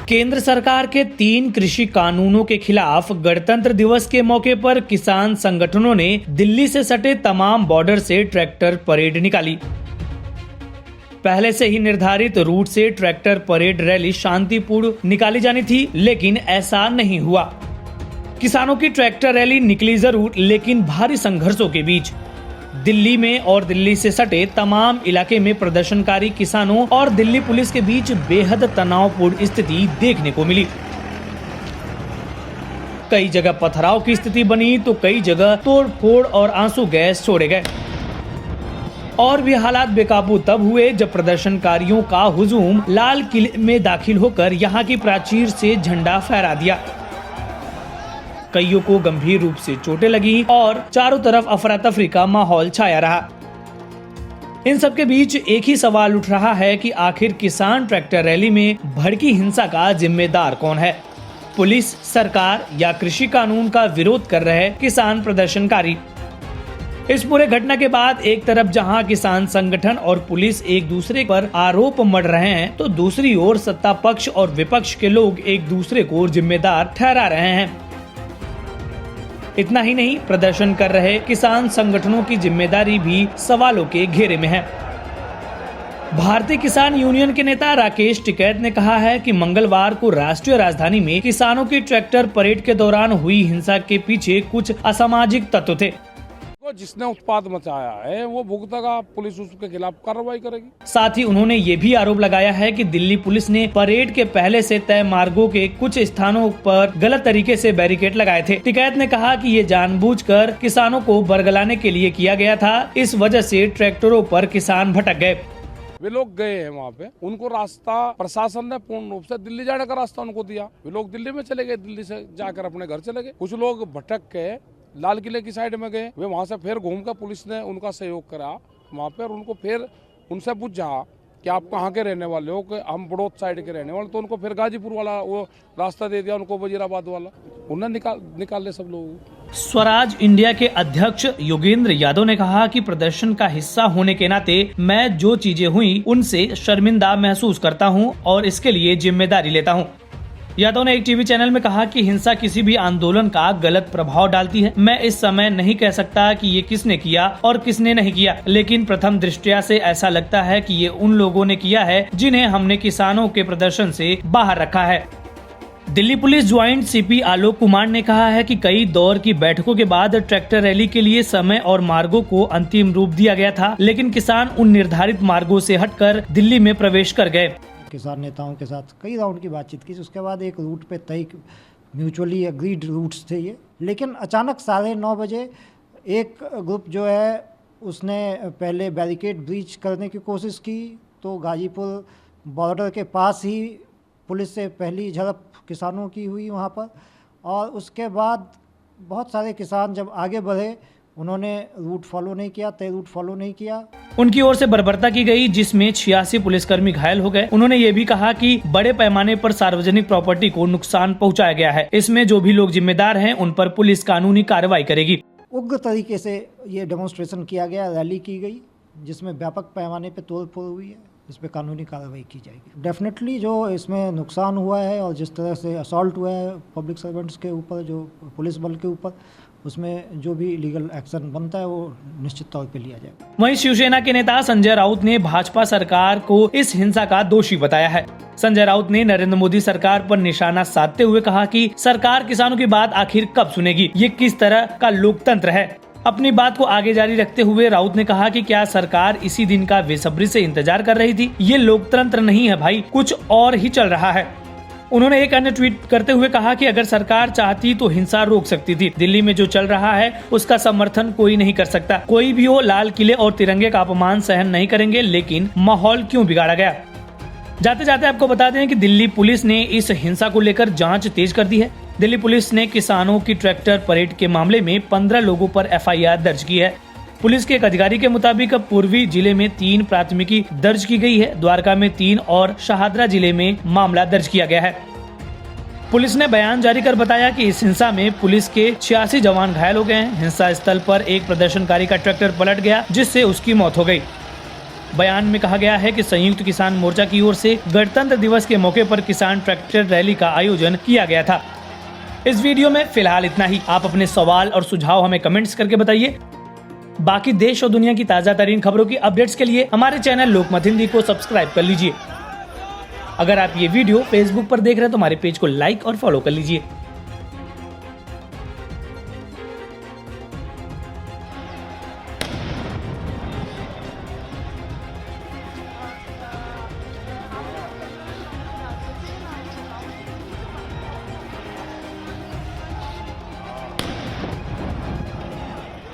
केंद्र सरकार के 3 कृषि कानूनों के खिलाफ गणतंत्र दिवस के मौके पर किसान संगठनों ने दिल्ली से सटे तमाम बॉर्डर से ट्रैक्टर परेड निकाली। पहले से ही निर्धारित रूट से ट्रैक्टर परेड रैली शांतिपूर्ण निकाली जानी थी, लेकिन ऐसा नहीं हुआ। किसानों की ट्रैक्टर रैली निकली जरूर, लेकिन भारी संघर्षों के बीच दिल्ली में और दिल्ली से सटे तमाम इलाके में प्रदर्शनकारी किसानों और दिल्ली पुलिस के बीच बेहद तनावपूर्ण स्थिति देखने को मिली। कई जगह पथराव की स्थिति बनी तो कई जगह तोड़फोड़ और आंसू गैस छोड़े गए। और भी हालात बेकाबू तब हुए जब प्रदर्शनकारियों का हुजूम लाल किले में दाखिल होकर यहाँ की प्राचीर से झंडा फहरा दिया। कईयों को गंभीर रूप से चोटें लगी और चारों तरफ अफरा तफरी का माहौल छाया रहा। इन सब के बीच एक ही सवाल उठ रहा है कि आखिर किसान ट्रैक्टर रैली में भड़की हिंसा का जिम्मेदार कौन है? पुलिस, सरकार या कृषि कानून का विरोध कर रहे किसान प्रदर्शनकारी? इस पूरे घटना के बाद एक तरफ जहां किसान संगठन और पुलिस एक दूसरे पर आरोप मढ़ रहे हैं, तो दूसरी ओर सत्ता पक्ष और विपक्ष के लोग एक दूसरे को जिम्मेदार ठहरा रहे हैं। इतना ही नहीं, प्रदर्शन कर रहे किसान संगठनों की जिम्मेदारी भी सवालों के घेरे में है। भारतीय किसान यूनियन के नेता राकेश टिकैत ने कहा है कि मंगलवार को राष्ट्रीय राजधानी में किसानों की ट्रैक्टर परेड के दौरान हुई हिंसा के पीछे कुछ असामाजिक तत्व थे। जिसने उत्पाद मचाया है वो भुगतेगा, पुलिस उसके खिलाफ कार्रवाई करेगी। साथ ही उन्होंने ये भी आरोप लगाया है कि दिल्ली पुलिस ने परेड के पहले से तय मार्गों के कुछ स्थानों पर गलत तरीके से बैरिकेड लगाए थे। टिकैत ने कहा कि ये जानबूझकर किसानों को बरगलाने के लिए किया गया था। इस वजह से ट्रैक्टरों पर किसान भटक गए। वे लोग गए हैं वहाँ पे, उनको रास्ता प्रशासन ने पूर्ण रूप से दिल्ली जाने का रास्ता उनको दिया। वे लोग दिल्ली में चले गए, दिल्ली से जाकर अपने घर चले गए। कुछ लोग भटक के लाल किले की साइड में गए, वे वहाँ से फिर घूमकर पुलिस ने उनका सहयोग करा वहाँ पे और उनको फिर उनसे पूछा कि आप कहाँ के रहने वाले हो, कि हम बड़ौद साइड के रहने वाले, तो उनको फिर गाजीपुर वाला वो रास्ता दे दिया, उनको वजीराबाद वाला, उन्हें निकाल सब लोग। स्वराज इंडिया के अध्यक्ष योगेंद्र यादव ने कहा कि प्रदर्शन का हिस्सा होने के नाते मैं जो चीजें हुई उनसे शर्मिंदा महसूस करता हूं और इसके लिए जिम्मेदारी लेता हूं। यादव ने एक टीवी चैनल में कहा कि हिंसा किसी भी आंदोलन का गलत प्रभाव डालती है। मैं इस समय नहीं कह सकता कि ये किसने किया और किसने नहीं किया, लेकिन प्रथम दृष्टया से ऐसा लगता है कि ये उन लोगों ने किया है जिन्हें हमने किसानों के प्रदर्शन से बाहर रखा है। Delhi police joint CP Alok Kumar ने कहा है कि कई दौर की बैठकों के बाद ट्रैक्टर रैली के लिए समय और मार्गों को अंतिम रूप दिया गया था, लेकिन किसान उन निर्धारित मार्गों से हटकर दिल्ली में प्रवेश कर गए। किसान नेताओं के साथ कई राउंड की बातचीत की, उसके बाद एक रूट पे तय म्यूचुअली एग्रीड रूट्स थे ये, लेकिन अचानक 9:30 बजे एक ग्रुप जो है उसने पहले बैरिकेड ब्रीच करने की कोशिश की, तो गाजीपुर बॉर्डर के पास ही पुलिस से पहली झड़प किसानों की हुई वहाँ पर, और उसके बाद बहुत सारे किसान जब आगे बढ़े उन्होंने रूट फॉलो नहीं किया, तय रूट फॉलो नहीं किया। उनकी ओर से बर्बरता की गई, जिसमें 86 पुलिसकर्मी घायल हो गए। उन्होंने ये भी कहा कि बड़े पैमाने पर सार्वजनिक प्रॉपर्टी को नुकसान पहुंचाया गया है। इसमें जो भी लोग जिम्मेदार हैं उन पर पुलिस कानूनी कार्रवाई करेगी। उग्र तरीके से ये डेमोन्स्ट्रेशन किया गया, रैली की गई, जिसमें व्यापक पैमाने पर तोड़फोड़ हुई है, इस पर कानूनी कार्रवाई की जाएगी। डेफिनेटली जो इसमें नुकसान हुआ है और जिस तरह से असॉल्ट हुआ है पब्लिक सर्वेंट्स के ऊपर, जो पुलिस बल के ऊपर, उसमें जो भी लीगल एक्शन बनता है वो निश्चित तौर पे लिया जाएगा। वहीं शिवसेना के नेता संजय राउत ने भाजपा सरकार को इस हिंसा का दोषी बताया है। संजय राउत ने नरेंद्र मोदी सरकार पर निशाना साधते हुए कहा कि सरकार किसानों की बात आखिर कब सुनेगी, ये किस तरह का लोकतंत्र है। अपनी बात को आगे जारी रखते हुए राउत ने कहा कि क्या सरकार इसी दिन का बेसब्री से इंतजार कर रही थी? ये लोकतंत्र नहीं है भाई, कुछ और ही चल रहा है। उन्होंने एक अन्य ट्वीट करते हुए कहा कि अगर सरकार चाहती तो हिंसा रोक सकती थी। दिल्ली में जो चल रहा है उसका समर्थन कोई नहीं कर सकता। कोई भी हो, लाल किले और तिरंगे का अपमान सहन नहीं करेंगे, लेकिन माहौल क्यों बिगाड़ा गया? जाते जाते आपको बता दें कि दिल्ली पुलिस ने इस हिंसा को लेकर जांच तेज कर दी है। दिल्ली पुलिस ने किसानों की ट्रैक्टर परेड के मामले में 15 लोगों पर FIR दर्ज की है। पुलिस के एक अधिकारी के मुताबिक पूर्वी जिले में 3 प्राथमिकी दर्ज की गई है, द्वारका में 3 और शाहदरा जिले में मामला दर्ज किया गया है। पुलिस ने बयान जारी कर बताया कि इस हिंसा में पुलिस के 86 जवान घायल हो गए हैं। हिंसा स्थल पर एक प्रदर्शनकारी का ट्रैक्टर पलट गया, जिससे उसकी मौत हो गई। बयान में कहा गया है कि संयुक्त किसान मोर्चा की ओर से गणतंत्र दिवस के मौके पर किसान ट्रैक्टर रैली का आयोजन किया गया था। इस वीडियो में फिलहाल इतना ही। आप अपने सवाल और सुझाव हमें कमेंट्स करके बताइए। बाकी देश और दुनिया की ताजा तरीन खबरों की अपडेट्स के लिए हमारे चैनल लोकमत हिंदी को सब्सक्राइब कर लीजिए। अगर आप ये वीडियो फेसबुक पर देख रहे हैं तो हमारे पेज को लाइक और फॉलो कर लीजिए।